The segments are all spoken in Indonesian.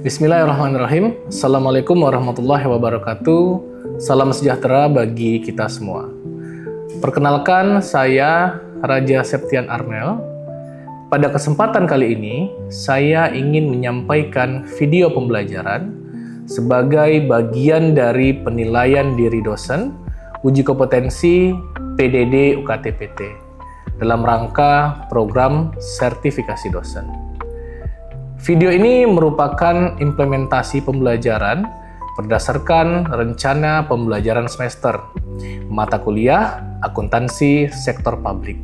Bismillahirrahmanirrahim. Assalamualaikum warahmatullahi wabarakatuh. Salam sejahtera bagi kita semua. Perkenalkan, saya Raja Septian Armel. Pada kesempatan kali ini, saya ingin menyampaikan video pembelajaran sebagai bagian dari penilaian diri dosen uji kompetensi PDD UKT-PT dalam rangka program sertifikasi dosen. Video ini merupakan implementasi pembelajaran berdasarkan rencana pembelajaran semester mata kuliah akuntansi sektor publik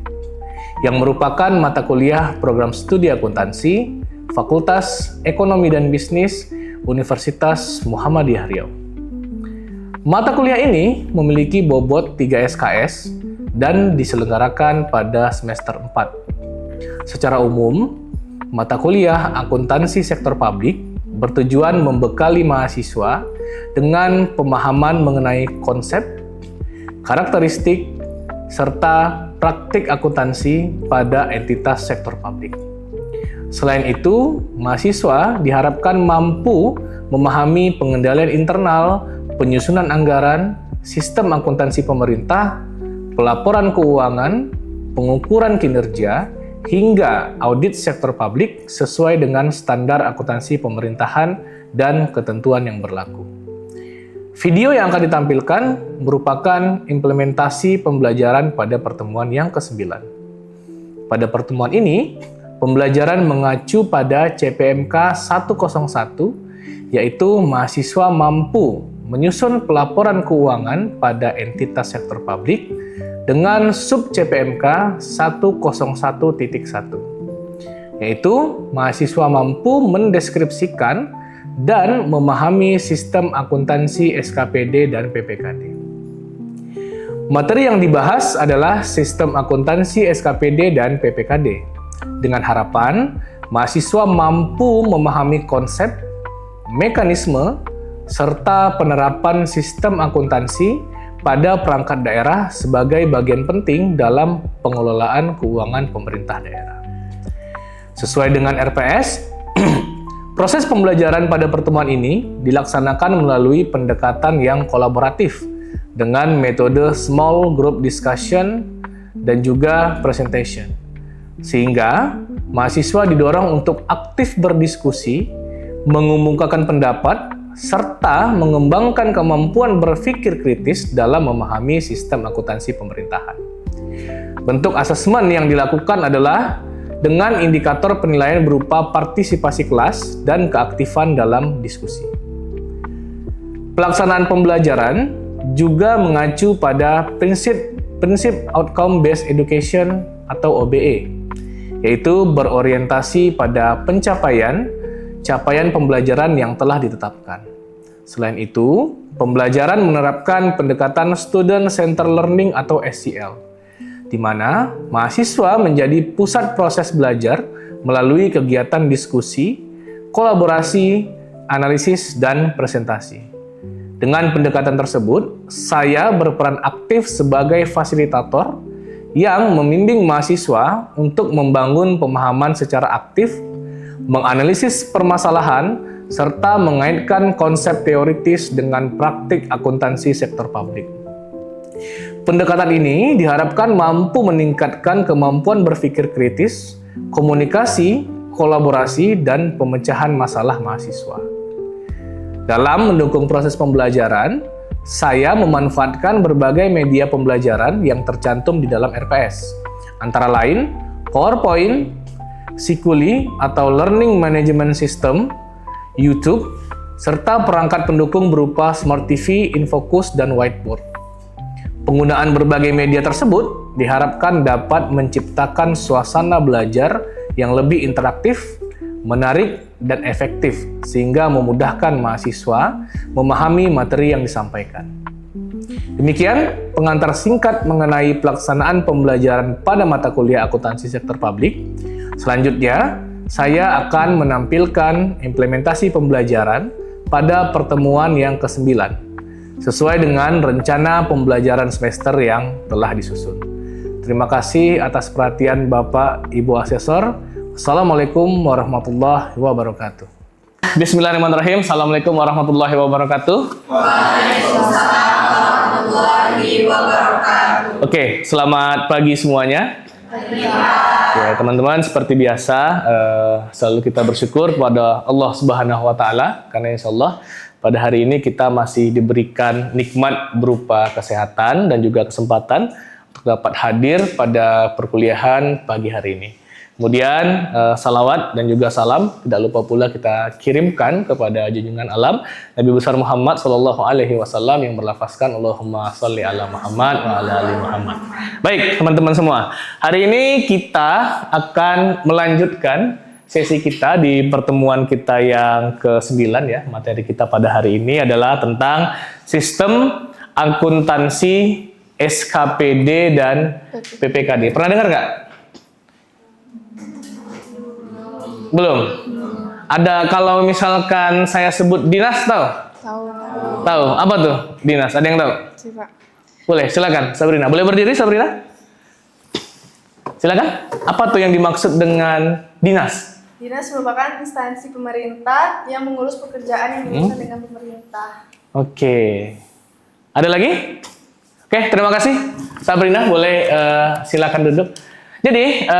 yang merupakan mata kuliah program studi akuntansi Fakultas Ekonomi dan Bisnis Universitas Muhammadiyah Riau. Mata kuliah ini memiliki bobot 3 SKS dan diselenggarakan pada semester 4. Secara umum, mata kuliah akuntansi sektor publik bertujuan membekali mahasiswa dengan pemahaman mengenai konsep, karakteristik, serta praktik akuntansi pada entitas sektor publik. Selain itu, mahasiswa diharapkan mampu memahami pengendalian internal, penyusunan anggaran, sistem akuntansi pemerintah, pelaporan keuangan, pengukuran kinerja, hingga audit sektor publik sesuai dengan standar akuntansi pemerintahan dan ketentuan yang berlaku. Video yang akan ditampilkan merupakan implementasi pembelajaran pada pertemuan yang ke-9. Pada pertemuan ini, pembelajaran mengacu pada CPMK 101, yaitu mahasiswa mampu menyusun pelaporan keuangan pada entitas sektor publik dengan sub CPMK 101.1, yaitu mahasiswa mampu mendeskripsikan dan memahami sistem akuntansi SKPD dan PPKD. Materi yang dibahas adalah sistem akuntansi SKPD dan PPKD, dengan harapan mahasiswa mampu memahami konsep, mekanisme, serta penerapan sistem akuntansi pada perangkat daerah sebagai bagian penting dalam pengelolaan keuangan pemerintah daerah. Sesuai dengan RPS, proses pembelajaran pada pertemuan ini dilaksanakan melalui pendekatan yang kolaboratif dengan metode small group discussion dan juga presentation. Sehingga mahasiswa didorong untuk aktif berdiskusi, mengemukakan pendapat, serta mengembangkan kemampuan berpikir kritis dalam memahami sistem akuntansi pemerintahan. Bentuk asesmen yang dilakukan adalah dengan indikator penilaian berupa partisipasi kelas dan keaktifan dalam diskusi. Pelaksanaan pembelajaran juga mengacu pada prinsip Outcome Based Education atau OBE, yaitu berorientasi pada capaian pembelajaran yang telah ditetapkan. Selain itu, pembelajaran menerapkan pendekatan Student Center Learning atau SCL, di mana mahasiswa menjadi pusat proses belajar melalui kegiatan diskusi, kolaborasi, analisis, dan presentasi. Dengan pendekatan tersebut, saya berperan aktif sebagai fasilitator yang membimbing mahasiswa untuk membangun pemahaman secara aktif, menganalisis permasalahan, serta mengaitkan konsep teoritis dengan praktik akuntansi sektor publik. Pendekatan ini diharapkan mampu meningkatkan kemampuan berpikir kritis, komunikasi, kolaborasi, dan pemecahan masalah mahasiswa. Dalam mendukung proses pembelajaran, saya memanfaatkan berbagai media pembelajaran yang tercantum di dalam RPS, antara lain PowerPoint, Sikuli atau Learning Management System, YouTube, serta perangkat pendukung berupa Smart TV, Infocus, dan Whiteboard. Penggunaan berbagai media tersebut diharapkan dapat menciptakan suasana belajar yang lebih interaktif, menarik, dan efektif, sehingga memudahkan mahasiswa memahami materi yang disampaikan. Demikian pengantar singkat mengenai pelaksanaan pembelajaran pada mata kuliah akuntansi sektor publik. Selanjutnya, saya akan menampilkan implementasi pembelajaran pada pertemuan yang ke-9, sesuai dengan rencana pembelajaran semester yang telah disusun. Terima kasih atas perhatian Bapak Ibu Asesor. Assalamualaikum warahmatullahi wabarakatuh. Bismillahirrahmanirrahim. Assalamualaikum warahmatullahi wabarakatuh. Waalaikumsalam warahmatullahi wabarakatuh. Oke, selamat pagi semuanya. Ya, teman-teman, seperti biasa, selalu kita bersyukur kepada Allah Subhanahu wa Ta'ala, karena insya Allah pada hari ini kita masih diberikan nikmat berupa kesehatan dan juga kesempatan untuk dapat hadir pada perkuliahan pagi hari ini. Kemudian salawat dan juga salam tidak lupa pula kita kirimkan kepada junjungan alam Nabi besar Muhammad Sallallahu Alaihi Wasallam yang berlafazkan Allahumma sholli ala Muhammad wa ala ali Muhammad. Baik teman-teman semua, hari ini kita akan melanjutkan sesi kita di pertemuan kita yang ke-9 ya. Materi kita pada hari ini adalah tentang sistem akuntansi SKPD dan PPKD. Pernah dengar nggak? Belum? Ada, kalau misalkan saya sebut dinas, tahu? Tahu. Apa tuh dinas? Ada yang tahu? Boleh, silakan Sabrina. Boleh berdiri Sabrina? Silakan. Apa tuh yang dimaksud dengan dinas? Dinas merupakan instansi pemerintah yang mengurus pekerjaan yang berurusan dengan pemerintah. Oke. Ada lagi? Oke, terima kasih Sabrina. Boleh silakan duduk. Jadi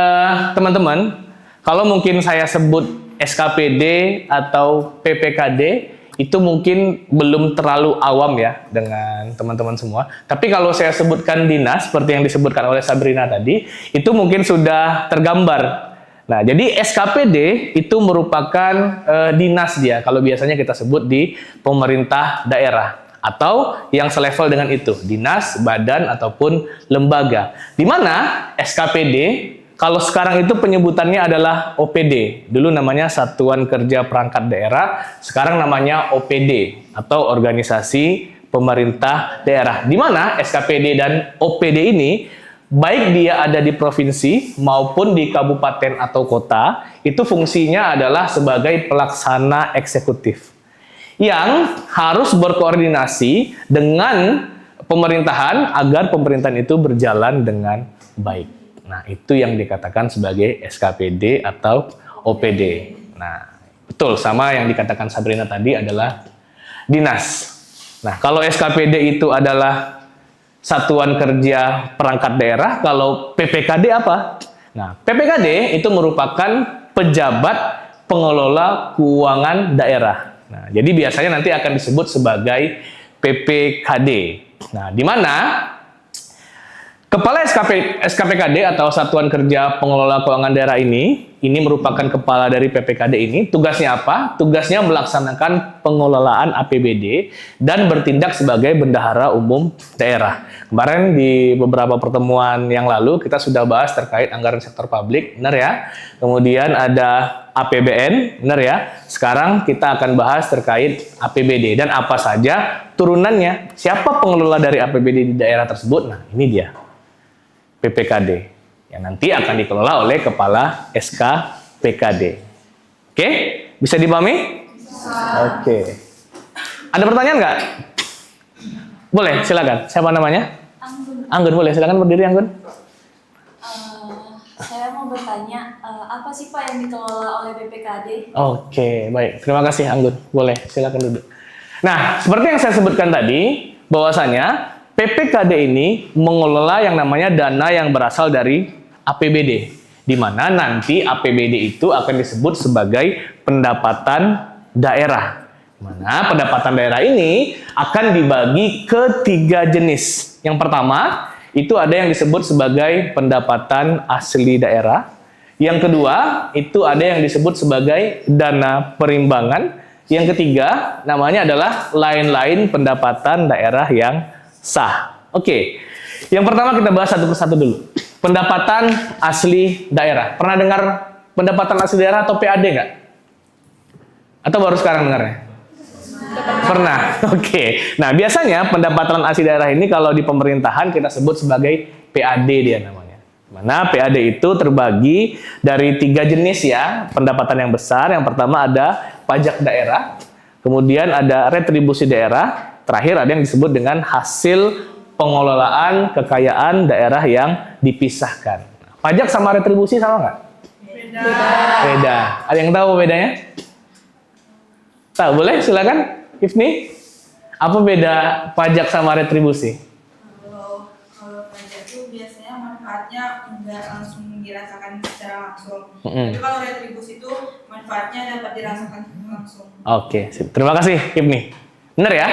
teman-teman, kalau mungkin saya sebut SKPD atau PPKD, itu mungkin belum terlalu awam ya dengan teman-teman semua. Tapi kalau saya sebutkan dinas, seperti yang disebutkan oleh Sabrina tadi, itu mungkin sudah tergambar. Nah, jadi SKPD itu merupakan dinas dia, kalau biasanya kita sebut di pemerintah daerah. Atau yang selevel dengan itu, dinas, badan, ataupun lembaga. Di mana SKPD, kalau sekarang itu penyebutannya adalah OPD. Dulu namanya Satuan Kerja Perangkat Daerah, sekarang namanya OPD atau Organisasi Pemerintah Daerah. Di mana SKPD dan OPD ini, baik dia ada di provinsi maupun di kabupaten atau kota, itu fungsinya adalah sebagai pelaksana eksekutif yang harus berkoordinasi dengan pemerintahan agar pemerintahan itu berjalan dengan baik. Nah, itu yang dikatakan sebagai SKPD atau OPD. Nah, betul sama yang dikatakan Sabrina tadi adalah dinas. Nah, kalau SKPD itu adalah Satuan Kerja Perangkat Daerah, kalau PPKD apa? Nah, PPKD itu merupakan pejabat pengelola keuangan daerah. Nah, jadi biasanya nanti akan disebut sebagai PPKD. Nah, di mana Kepala SKPKD atau Satuan Kerja Pengelola Keuangan Daerah ini merupakan kepala dari PPKD ini. Tugasnya apa? Tugasnya melaksanakan pengelolaan APBD dan bertindak sebagai bendahara umum daerah. Kemarin di beberapa pertemuan yang lalu kita sudah bahas terkait anggaran sektor publik, benar ya? Kemudian ada APBN, benar ya? Sekarang kita akan bahas terkait APBD dan apa saja turunannya. Siapa pengelola dari APBD di daerah tersebut? Nah, ini dia. PPKD yang nanti akan dikelola oleh kepala SKPKD. Oke, bisa dipahami? Oke. Ada pertanyaan nggak? Boleh, silakan. Siapa namanya? Anggun, boleh. Silakan berdiri, Anggun. Saya mau bertanya, apa sih Pak yang dikelola oleh PPKD? Oke, baik. Terima kasih, Anggun. Boleh, silakan duduk. Nah, seperti yang saya sebutkan tadi, bahwasanya PPKD ini mengelola yang namanya dana yang berasal dari APBD, di mana nanti APBD itu akan disebut sebagai pendapatan daerah. Di mana pendapatan daerah ini akan dibagi ke 3 jenis. Yang pertama, itu ada yang disebut sebagai pendapatan asli daerah. Yang kedua, itu ada yang disebut sebagai dana perimbangan. Yang ketiga, namanya adalah lain-lain pendapatan daerah yang sah. Oke. Yang pertama kita bahas satu persatu dulu. Pendapatan asli daerah. Pernah dengar pendapatan asli daerah atau PAD nggak? Atau baru sekarang dengarnya? Pernah. Oke. Nah, biasanya pendapatan asli daerah ini kalau di pemerintahan kita sebut sebagai PAD dia namanya. Mana PAD itu terbagi dari 3 jenis ya, pendapatan yang besar. Yang pertama ada pajak daerah, kemudian ada retribusi daerah, terakhir ada yang disebut dengan hasil pengelolaan kekayaan daerah yang dipisahkan. Pajak sama retribusi sama nggak? Beda. Ada yang tahu bedanya? Tahu, boleh silakan Ifni. Apa beda pajak sama retribusi? Kalau pajak itu biasanya manfaatnya nggak langsung dirasakan secara langsung. Mm-mm. Tapi kalau retribusi itu manfaatnya dapat dirasakan langsung. Oke, sip. Terima kasih Ibni. Benar ya?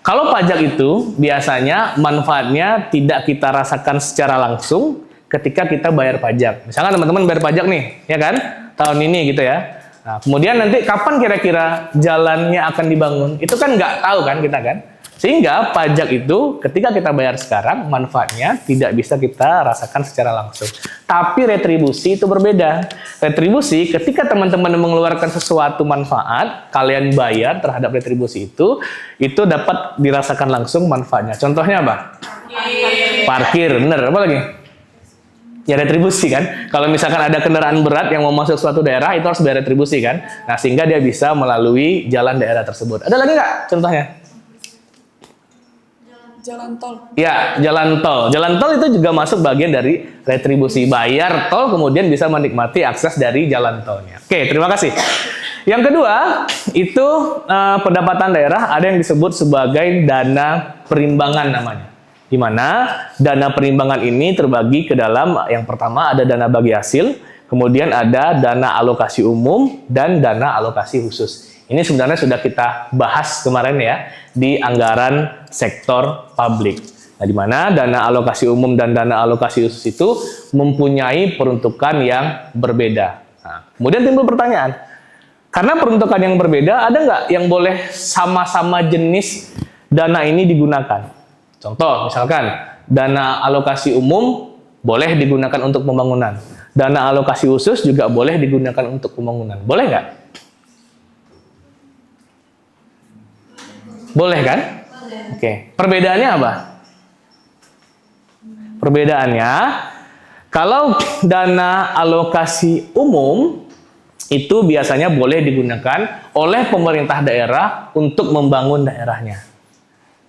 Kalau pajak itu biasanya manfaatnya tidak kita rasakan secara langsung ketika kita bayar pajak. Misalkan teman-teman bayar pajak nih, ya kan? Tahun ini gitu ya. Nah, kemudian nanti kapan kira-kira jalannya akan dibangun? Itu kan nggak tahu kan kita kan? Sehingga pajak itu ketika kita bayar sekarang, manfaatnya tidak bisa kita rasakan secara langsung. Tapi retribusi itu berbeda. Retribusi ketika teman-teman mengeluarkan sesuatu manfaat, kalian bayar terhadap retribusi itu dapat dirasakan langsung manfaatnya. Contohnya apa? Parkir, bener. Apa lagi? Ya retribusi kan. Kalau misalkan ada kendaraan berat yang mau masuk suatu daerah, itu harus bayar retribusi kan. Nah, sehingga dia bisa melalui jalan daerah tersebut. Ada lagi nggak contohnya? Jalan tol. Ya, jalan tol. Jalan tol itu juga masuk bagian dari retribusi. Bayar tol, kemudian bisa menikmati akses dari jalan tolnya. Oke, terima kasih. Yang kedua, itu pendapatan daerah ada yang disebut sebagai dana perimbangan namanya. Di mana dana perimbangan ini terbagi ke dalam, yang pertama ada dana bagi hasil, kemudian ada dana alokasi umum, dan dana alokasi khusus. Ini sebenarnya sudah kita bahas kemarin ya, di anggaran sektor publik. Nah, di mana dana alokasi umum dan dana alokasi khusus itu mempunyai peruntukan yang berbeda. Nah, kemudian timbul pertanyaan, karena peruntukan yang berbeda, ada nggak yang boleh sama-sama jenis dana ini digunakan? Contoh, misalkan dana alokasi umum boleh digunakan untuk pembangunan. Dana alokasi khusus juga boleh digunakan untuk pembangunan. Boleh nggak? Boleh kan? Oke. Perbedaannya apa? Perbedaannya, kalau dana alokasi umum itu biasanya boleh digunakan oleh pemerintah daerah untuk membangun daerahnya.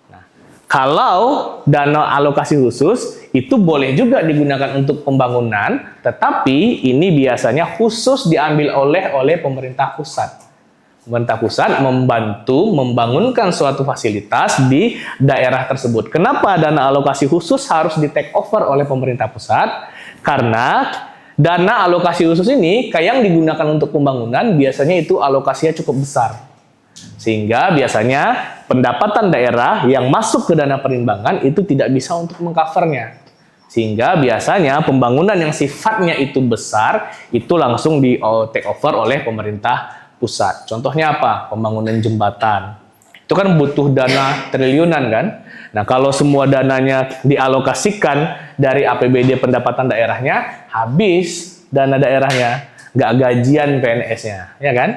Nah, kalau dana alokasi khusus itu boleh juga digunakan untuk pembangunan, tetapi ini biasanya khusus diambil oleh pemerintah pusat. Pemerintah pusat membantu membangunkan suatu fasilitas di daerah tersebut. Kenapa dana alokasi khusus harus di take over oleh pemerintah pusat? Karena dana alokasi khusus ini yang digunakan untuk pembangunan biasanya itu alokasinya cukup besar. Sehingga biasanya pendapatan daerah yang masuk ke dana perimbangan itu tidak bisa untuk mengcovernya. Sehingga biasanya pembangunan yang sifatnya itu besar itu langsung di take over oleh pemerintah pusat. Contohnya apa? Pembangunan jembatan. Itu kan butuh dana triliunan kan? Nah, kalau semua dananya dialokasikan dari APBD pendapatan daerahnya, habis dana daerahnya, nggak gajian PNS-nya, ya kan?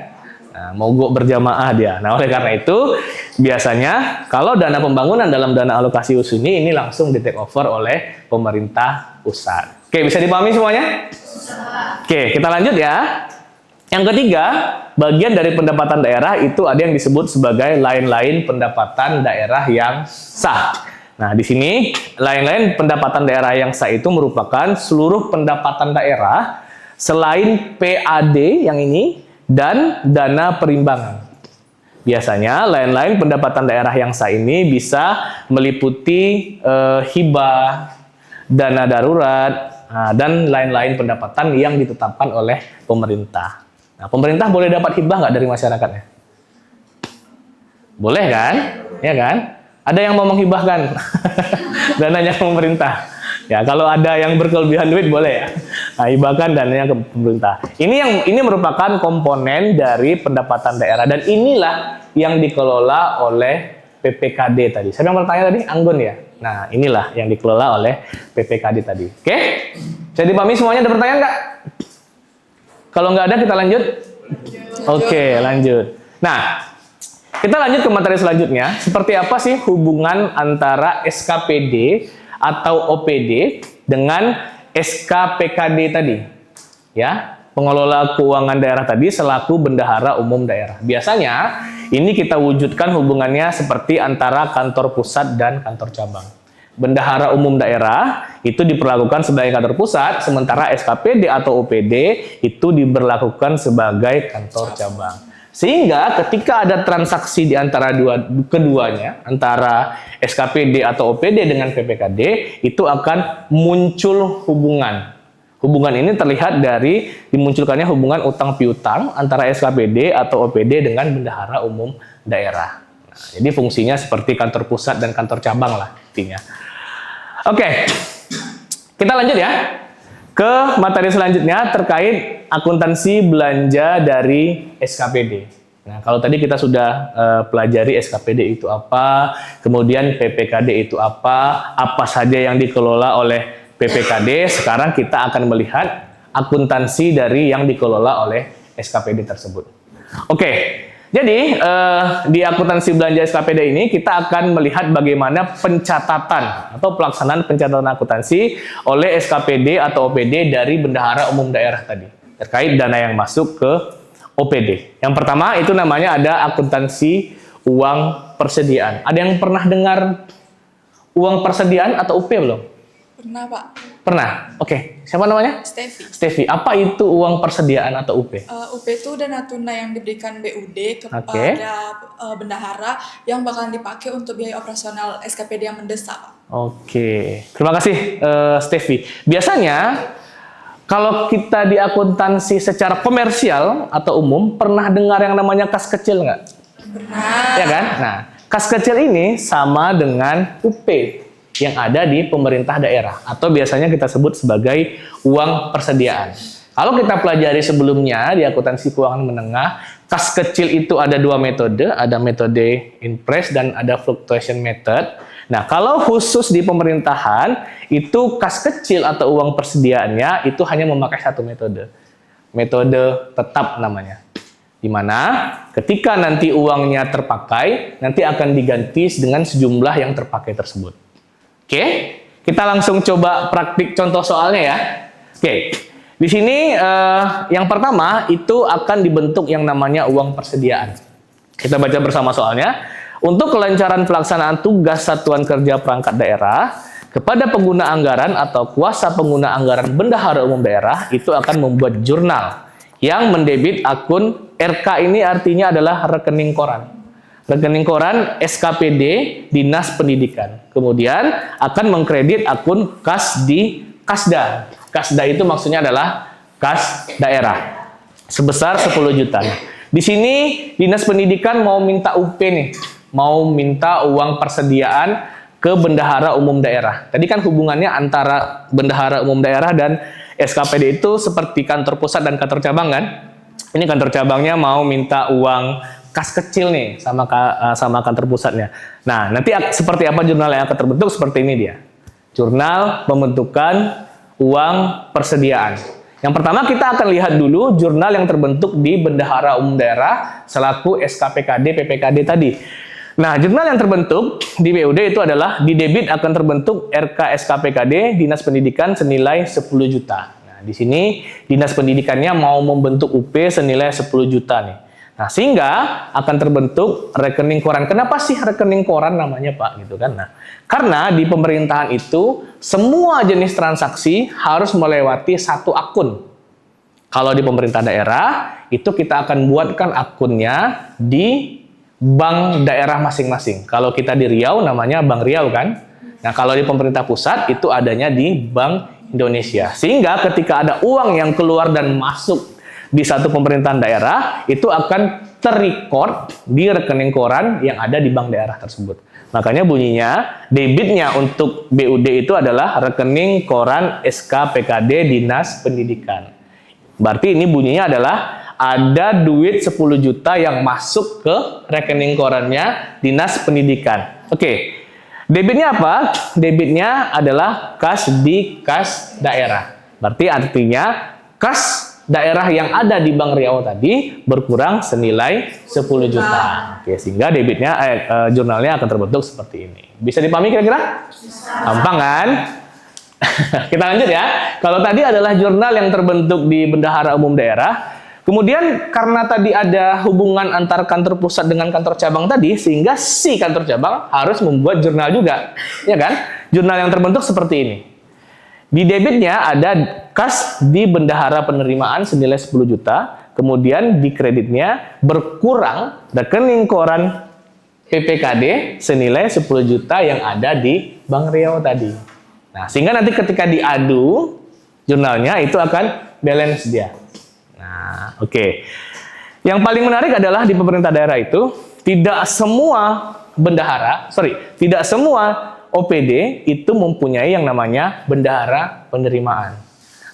Nah, mogok berjamaah dia. Nah, oleh karena itu, biasanya kalau dana pembangunan dalam dana alokasi khusus ini langsung di take over oleh pemerintah pusat. Oke, bisa dipahami semuanya? Oke, kita lanjut ya. Yang ketiga, bagian dari pendapatan daerah itu ada yang disebut sebagai lain-lain pendapatan daerah yang sah. Nah, di sini lain-lain pendapatan daerah yang sah itu merupakan seluruh pendapatan daerah selain PAD yang ini dan dana perimbangan. Biasanya lain-lain pendapatan daerah yang sah ini bisa meliputi hibah, dana darurat, dan lain-lain pendapatan yang ditetapkan oleh pemerintah. Nah, pemerintah boleh dapat hibah nggak dari masyarakatnya? Boleh kan? Ya kan? Ada yang mau menghibahkan dananya ke pemerintah. Ya, kalau ada yang berkelebihan duit boleh ya. Nah, hibahkan dananya ke pemerintah. Ini merupakan komponen dari pendapatan daerah dan inilah yang dikelola oleh PPKD tadi. Saya yang bertanya tadi, Anggun ya. Nah, inilah yang dikelola oleh PPKD tadi. Oke? Bisa dipahami semuanya? Ada pertanyaan nggak? Kalau nggak ada, kita lanjut? Oke, lanjut. Nah, kita lanjut ke materi selanjutnya. Seperti apa sih hubungan antara SKPD atau OPD dengan SKPKD tadi? Ya, pengelola keuangan daerah tadi selaku bendahara umum daerah. Biasanya, ini kita wujudkan hubungannya seperti antara kantor pusat dan kantor cabang. Bendahara umum daerah itu diperlakukan sebagai kantor pusat, sementara SKPD atau OPD itu diberlakukan sebagai kantor cabang. Sehingga ketika ada transaksi di antara keduanya, antara SKPD atau OPD dengan PPKD, itu akan muncul hubungan. Hubungan ini terlihat dari dimunculkannya hubungan utang piutang antara SKPD atau OPD dengan bendahara umum daerah. Nah, jadi fungsinya seperti kantor pusat dan kantor cabang lah intinya. Oke, kita lanjut ya ke materi selanjutnya terkait akuntansi belanja dari SKPD. Nah, kalau tadi kita sudah pelajari SKPD itu apa, kemudian PPKD itu apa saja yang dikelola oleh PPKD, sekarang kita akan melihat akuntansi dari yang dikelola oleh SKPD tersebut. Oke, jadi di akuntansi belanja SKPD ini kita akan melihat bagaimana pencatatan atau pelaksanaan pencatatan akuntansi oleh SKPD atau OPD dari bendahara umum daerah tadi terkait dana yang masuk ke OPD. Yang pertama itu namanya ada akuntansi uang persediaan. Ada yang pernah dengar uang persediaan atau UP belum? Pernah, Pak. Pernah? Oke. Siapa namanya? Stevi. Stevi. Apa itu uang persediaan atau UP? UP itu dana tunai yang diberikan BUD kepada Oke. bendahara yang bakalan dipakai untuk biaya operasional SKPD yang mendesak, Pak. Oke. Terima kasih, Stevi. Biasanya kalau kita di akuntansi secara komersial atau umum, pernah dengar yang namanya kas kecil nggak? Pernah. Ya kan? Nah, kas kecil ini sama dengan UP yang ada di pemerintah daerah atau biasanya kita sebut sebagai uang persediaan. Kalau kita pelajari sebelumnya di akuntansi keuangan menengah, kas kecil itu ada dua metode, ada metode in-place dan ada fluctuation method. Nah, kalau khusus di pemerintahan, itu kas kecil atau uang persediaannya itu hanya memakai satu metode. Metode tetap namanya. Di mana ketika nanti uangnya terpakai, nanti akan diganti dengan sejumlah yang terpakai tersebut. Oke, kita langsung coba praktik contoh soalnya ya. Oke, di sini yang pertama itu akan dibentuk yang namanya uang persediaan. Kita baca bersama soalnya. Untuk kelancaran pelaksanaan tugas satuan kerja perangkat daerah, kepada pengguna anggaran atau kuasa pengguna anggaran bendahara umum daerah itu akan membuat jurnal yang mendebit akun RK ini artinya adalah rekening koran. Rekening koran SKPD Dinas Pendidikan. Kemudian akan mengkredit akun kas di Kasda. Kasda itu maksudnya adalah kas daerah sebesar 10 juta. Di sini Dinas Pendidikan mau minta UP nih. Mau minta uang persediaan ke bendahara umum daerah. Tadi kan hubungannya antara bendahara umum daerah dan SKPD itu seperti kantor pusat dan kantor cabang kan? Ini kantor cabangnya mau minta uang kas kecil nih sama kantor pusatnya. Nah, nanti seperti apa jurnal yang akan terbentuk? Seperti ini dia. Jurnal pembentukan uang persediaan. Yang pertama kita akan lihat dulu jurnal yang terbentuk di bendahara umum daerah selaku SKPKD PPKD tadi. Nah, jurnal yang terbentuk di BUD itu adalah di debit akan terbentuk RK SKPKD Dinas Pendidikan senilai 10 juta. Nah, di sini Dinas Pendidikannya mau membentuk UP senilai 10 juta nih. Nah, sehingga akan terbentuk rekening koran. Kenapa sih rekening koran namanya, Pak? Gitu kan. Nah, karena di pemerintahan itu semua jenis transaksi harus melewati satu akun. Kalau di pemerintah daerah itu kita akan buatkan akunnya di bank daerah masing-masing. Kalau kita di Riau namanya Bank Riau kan. Nah, kalau di pemerintah pusat itu adanya di Bank Indonesia. Sehingga ketika ada uang yang keluar dan masuk di satu pemerintahan daerah, itu akan terrecord di rekening koran yang ada di bank daerah tersebut. Makanya bunyinya debitnya untuk BUD itu adalah rekening koran SKPKD Dinas Pendidikan. Berarti ini bunyinya adalah ada duit 10 juta yang masuk ke rekening korannya Dinas Pendidikan. Oke. Debitnya apa? Debitnya adalah kas di kas daerah. Berarti artinya kas daerah yang ada di Bank Riau tadi berkurang senilai 10 juta. Oke, sehingga debitnya jurnalnya akan terbentuk seperti ini. Bisa dipahami kira-kira? Gampang kan? Kita lanjut ya. Kalau tadi adalah jurnal yang terbentuk di bendahara umum daerah. Kemudian karena tadi ada hubungan antar kantor pusat dengan kantor cabang tadi, sehingga si kantor cabang harus membuat jurnal juga, ya kan? Jurnal yang terbentuk seperti ini. Di debitnya ada kas di bendahara penerimaan senilai 10 juta, kemudian di kreditnya berkurang rekening koran PPKD senilai 10 juta yang ada di Bank Riau tadi. Nah, sehingga nanti ketika diadu jurnalnya itu akan balance dia. Nah, oke. Yang paling menarik adalah di pemerintah daerah itu tidak semua tidak semua OPD itu mempunyai yang namanya bendahara penerimaan.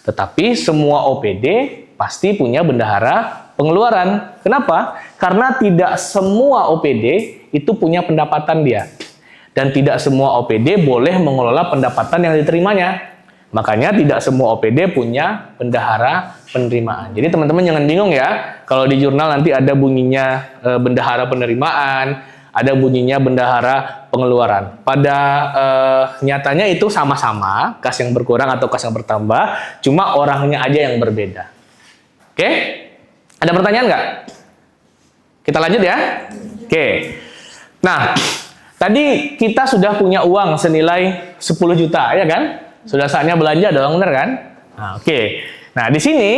Tetapi semua OPD pasti punya bendahara pengeluaran. Kenapa? Karena tidak semua OPD itu punya pendapatan dia. Dan tidak semua OPD boleh mengelola pendapatan yang diterimanya. Makanya tidak semua OPD punya bendahara penerimaan. Jadi teman-teman jangan bingung ya, kalau di jurnal nanti ada bunyinya bendahara penerimaan, ada bunyinya bendahara pengeluaran. Pada nyatanya itu sama-sama, kas yang berkurang atau kas yang bertambah, cuma orangnya aja yang berbeda. Oke? Ada pertanyaan nggak? Kita lanjut ya? Oke. Nah, tadi kita sudah punya uang senilai 10 juta, ya kan? Sudah saatnya belanja dong, benar kan? Nah, oke. Nah, di sini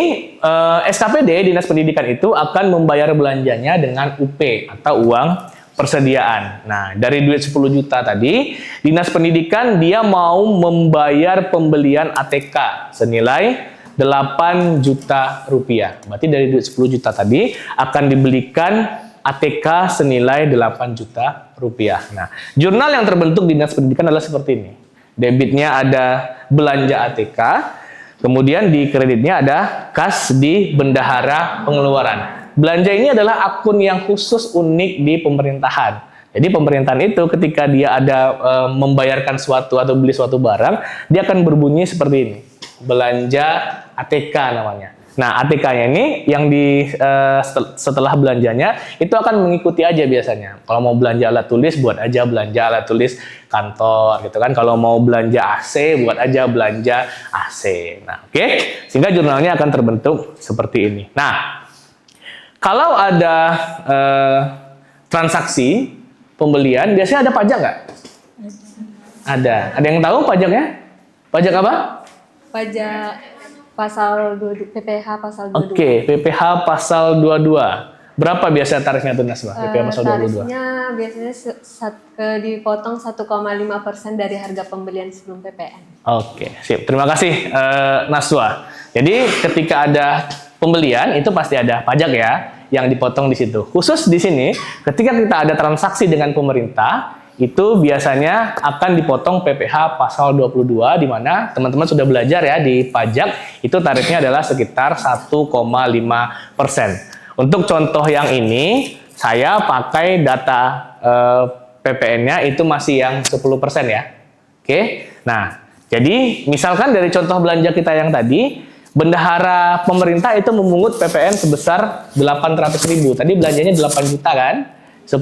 SKPD, Dinas Pendidikan itu akan membayar belanjanya dengan UP atau uang persediaan. Nah, dari duit 10 juta tadi, Dinas Pendidikan dia mau membayar pembelian ATK senilai 8 juta rupiah. Berarti dari duit 10 juta tadi akan dibelikan ATK senilai 8 juta rupiah. Nah, jurnal yang terbentuk Dinas Pendidikan adalah seperti ini. Debitnya ada belanja ATK, kemudian di kreditnya ada kas di bendahara pengeluaran. Belanja ini adalah akun yang khusus unik di pemerintahan. Jadi pemerintahan itu ketika dia ada membayarkan suatu atau beli suatu barang, dia akan berbunyi seperti ini. Belanja ATK namanya. Nah, ATK-nya ini yang setelah belanjanya itu akan mengikuti aja biasanya. Kalau mau belanja alat tulis, buat aja belanja alat tulis kantor gitu kan. Kalau mau belanja AC, buat aja belanja AC. Nah, oke. Sehingga jurnalnya akan terbentuk seperti ini. Nah, kalau ada transaksi pembelian, biasanya ada pajak nggak? Ada. Ada yang tahu pajaknya? Pajak apa? Pajak pasal 22, PPh pasal 22. Oke, PPh pasal 22. Berapa biasa tarifnya tuh Nasma? PPh pasal 22. Tarifnya biasanya dipotong 1,5% dari harga pembelian sebelum PPN. Oke, sip. Terima kasih Naswa. Jadi ketika ada pembelian itu pasti ada pajak ya yang dipotong di situ. Khusus di sini ketika kita ada transaksi dengan pemerintah itu biasanya akan dipotong PPh pasal 22 di mana teman-teman sudah belajar ya di pajak itu tarifnya adalah sekitar 1,5%. Untuk contoh yang ini saya pakai data PPN-nya itu masih yang 10% ya. Oke. Nah, jadi misalkan dari contoh belanja kita yang tadi, bendahara pemerintah itu memungut PPN sebesar 800.000. Tadi belanjanya 8 juta kan? 10%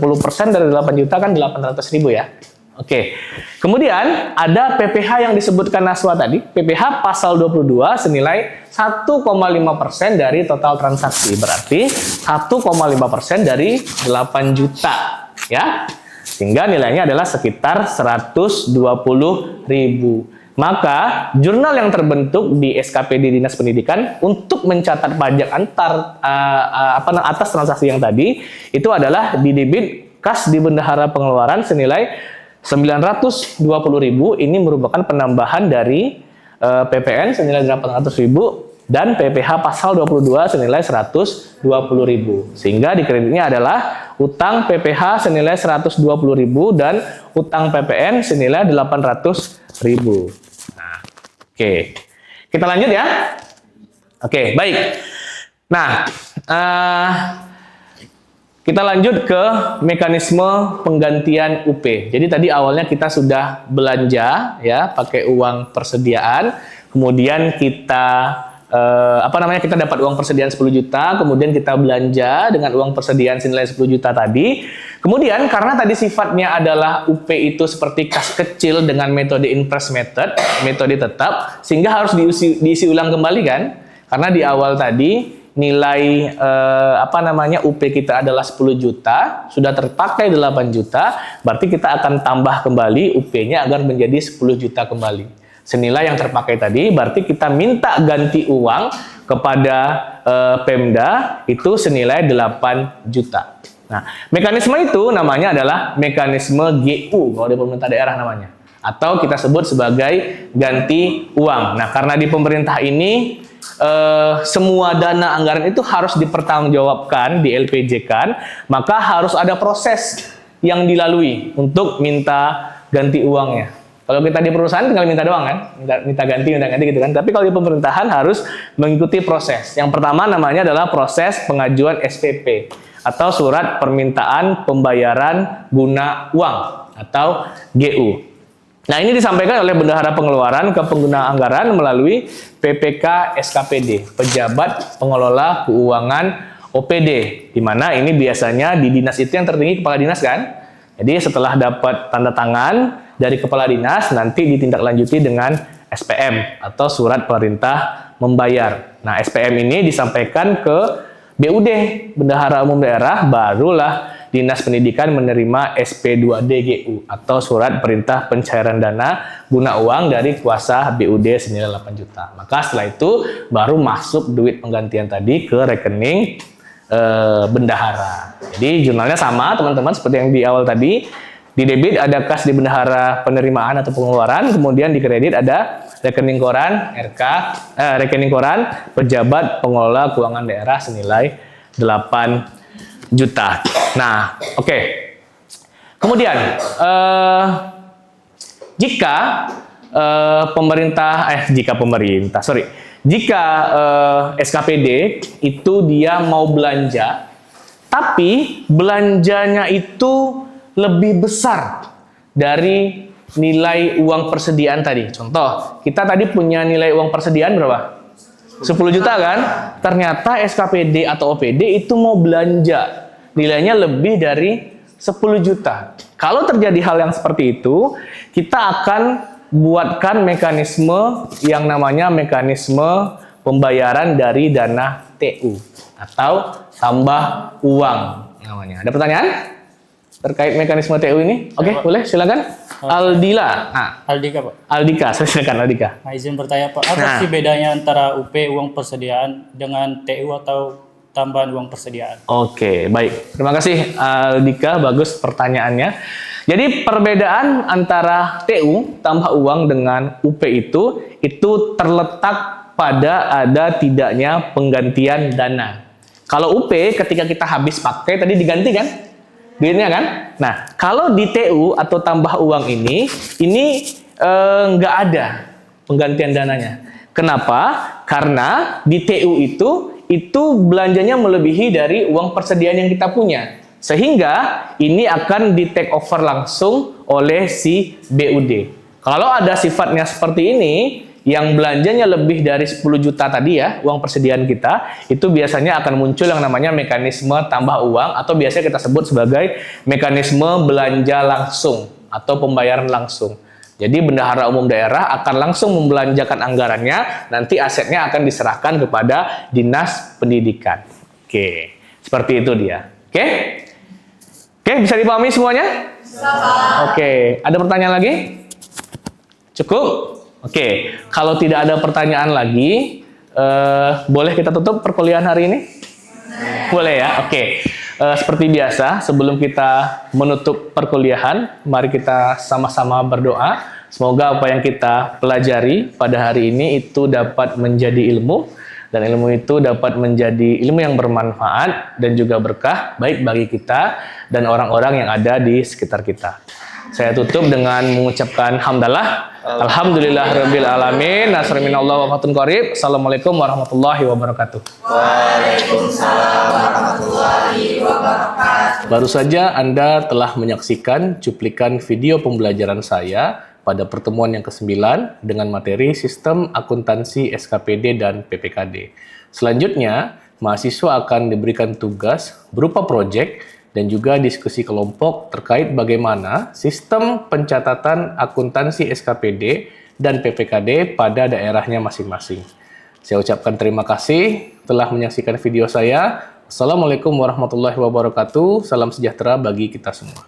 dari 8 juta kan 800.000 ya. Oke. Kemudian ada PPh yang disebutkan Naswa tadi, PPh pasal 22 senilai 1,5% dari total transaksi. Berarti 1,5% dari 8 juta ya. Sehingga nilainya adalah sekitar 120.000. Maka jurnal yang terbentuk di SKPD Dinas Pendidikan untuk mencatat pajak atas transaksi yang tadi itu adalah di debit kas di bendahara pengeluaran senilai 920.000. Ini merupakan penambahan dari PPN senilai 800.000 dan PPh pasal 22 senilai 120.000. Sehingga di kreditnya adalah utang PPh senilai 120.000 dan utang PPN senilai 800.000. Nah, oke. Kita lanjut ya. Oke, baik. Nah, kita lanjut ke mekanisme penggantian UP. Jadi tadi awalnya kita sudah belanja ya, pakai uang persediaan, kemudian kita kita dapat uang persediaan 10 juta, kemudian kita belanja dengan uang persediaan senilai 10 juta tadi. Kemudian karena tadi sifatnya adalah UP itu seperti kas kecil dengan metode impress method, metode tetap, sehingga harus diisi ulang kembali kan? Karena di awal tadi nilai UP kita adalah 10 juta, sudah terpakai 8 juta, berarti kita akan tambah kembali UP-nya agar menjadi 10 juta kembali. senilai yang terpakai tadi, berarti kita minta ganti uang kepada Pemda itu senilai 8 juta. Nah, mekanisme itu namanya adalah mekanisme GU kalau di pemerintah daerah namanya, atau kita sebut sebagai ganti uang. Nah, karena di pemerintah ini semua dana anggaran itu harus dipertanggungjawabkan, di LPJ kan, maka harus ada proses yang dilalui untuk minta ganti uangnya. Kalau kita di perusahaan tinggal minta doang kan, minta ganti gitu kan. Tapi kalau di pemerintahan harus mengikuti proses. Yang pertama namanya adalah proses pengajuan SPP atau surat permintaan pembayaran guna uang atau GU. Nah, ini disampaikan oleh Bendahara Pengeluaran ke pengguna anggaran melalui PPK SKPD, Pejabat Pengelola Keuangan OPD, di mana ini biasanya di dinas itu yang tertinggi kepala dinas kan. Jadi setelah dapat tanda tangan dari kepala dinas, nanti ditindaklanjuti dengan SPM atau surat perintah membayar. Nah, SPM ini disampaikan ke BUD, Bendahara Umum Daerah, barulah Dinas Pendidikan menerima SP2DGU atau surat perintah pencairan dana guna uang dari kuasa BUD senilai 8 juta. Maka setelah itu baru masuk duit penggantian tadi ke rekening bendahara. Jadi jurnalnya sama teman-teman seperti yang di awal tadi. Di debit ada kas di bendahara penerimaan atau pengeluaran, kemudian di kredit ada rekening koran rekening koran pejabat pengelola keuangan daerah senilai 8 juta. Nah, oke. Kemudian jika SKPD itu dia mau belanja, tapi belanjanya itu lebih besar dari nilai uang persediaan tadi. Contoh, kita tadi punya nilai uang persediaan berapa? 10 juta kan? Ternyata SKPD atau OPD itu mau belanja, nilainya lebih dari 10 juta. Kalau terjadi hal yang seperti itu, kita akan buatkan mekanisme yang namanya mekanisme pembayaran dari dana TU atau tambah uang namanya. Ada pertanyaan terkait mekanisme TU ini? Oke, boleh silakan. Aldila. Aldika, Pak. Aldika, silakan Aldika. Nah, izin bertanya, Pak. Apa sih bedanya antara UP uang persediaan dengan TU atau tambahan uang persediaan? Oke, baik. Terima kasih Aldika, bagus pertanyaannya. Jadi perbedaan antara TU tambah uang dengan UP itu terletak pada ada tidaknya penggantian dana. Kalau UP ketika kita habis pakai tadi diganti kan? Duitnya kan? Nah, kalau di TU atau tambah uang ini nggak ada penggantian dananya. Kenapa? Karena di TU itu belanjanya melebihi dari uang persediaan yang kita punya. Sehingga ini akan di take over langsung oleh si BUD. Kalau ada sifatnya seperti ini, yang belanjanya lebih dari 10 juta tadi ya, uang persediaan kita, itu biasanya akan muncul yang namanya mekanisme tambah uang atau biasanya kita sebut sebagai mekanisme belanja langsung atau pembayaran langsung. Jadi Bendahara Umum Daerah akan langsung membelanjakan anggarannya, nanti asetnya akan diserahkan kepada Dinas Pendidikan. Oke, seperti itu dia. Oke, bisa dipahami semuanya? Oke, ada pertanyaan lagi? Cukup? Oke, kalau tidak ada pertanyaan lagi, boleh kita tutup perkuliahan hari ini? Boleh ya? Oke. Seperti biasa, sebelum kita menutup perkuliahan, mari kita sama-sama berdoa. Semoga apa yang kita pelajari pada hari ini itu dapat menjadi ilmu, dan ilmu itu dapat menjadi ilmu yang bermanfaat dan juga berkah, baik bagi kita dan orang-orang yang ada di sekitar kita. Saya tutup dengan mengucapkan hamdalah. Alhamdulillahirabbil alamin. Nasrun minallah wa fatun qarib. Assalamualaikum warahmatullahi wabarakatuh. Waalaikumsalam warahmatullahi wabarakatuh. Baru saja Anda telah menyaksikan cuplikan video pembelajaran saya pada pertemuan yang ke-9 dengan materi Sistem Akuntansi SKPD dan PPKD. Selanjutnya, mahasiswa akan diberikan tugas berupa proyek dan juga diskusi kelompok terkait bagaimana sistem pencatatan akuntansi SKPD dan PPKD pada daerahnya masing-masing. Saya ucapkan terima kasih telah menyaksikan video saya. Assalamualaikum warahmatullahi wabarakatuh. Salam sejahtera bagi kita semua.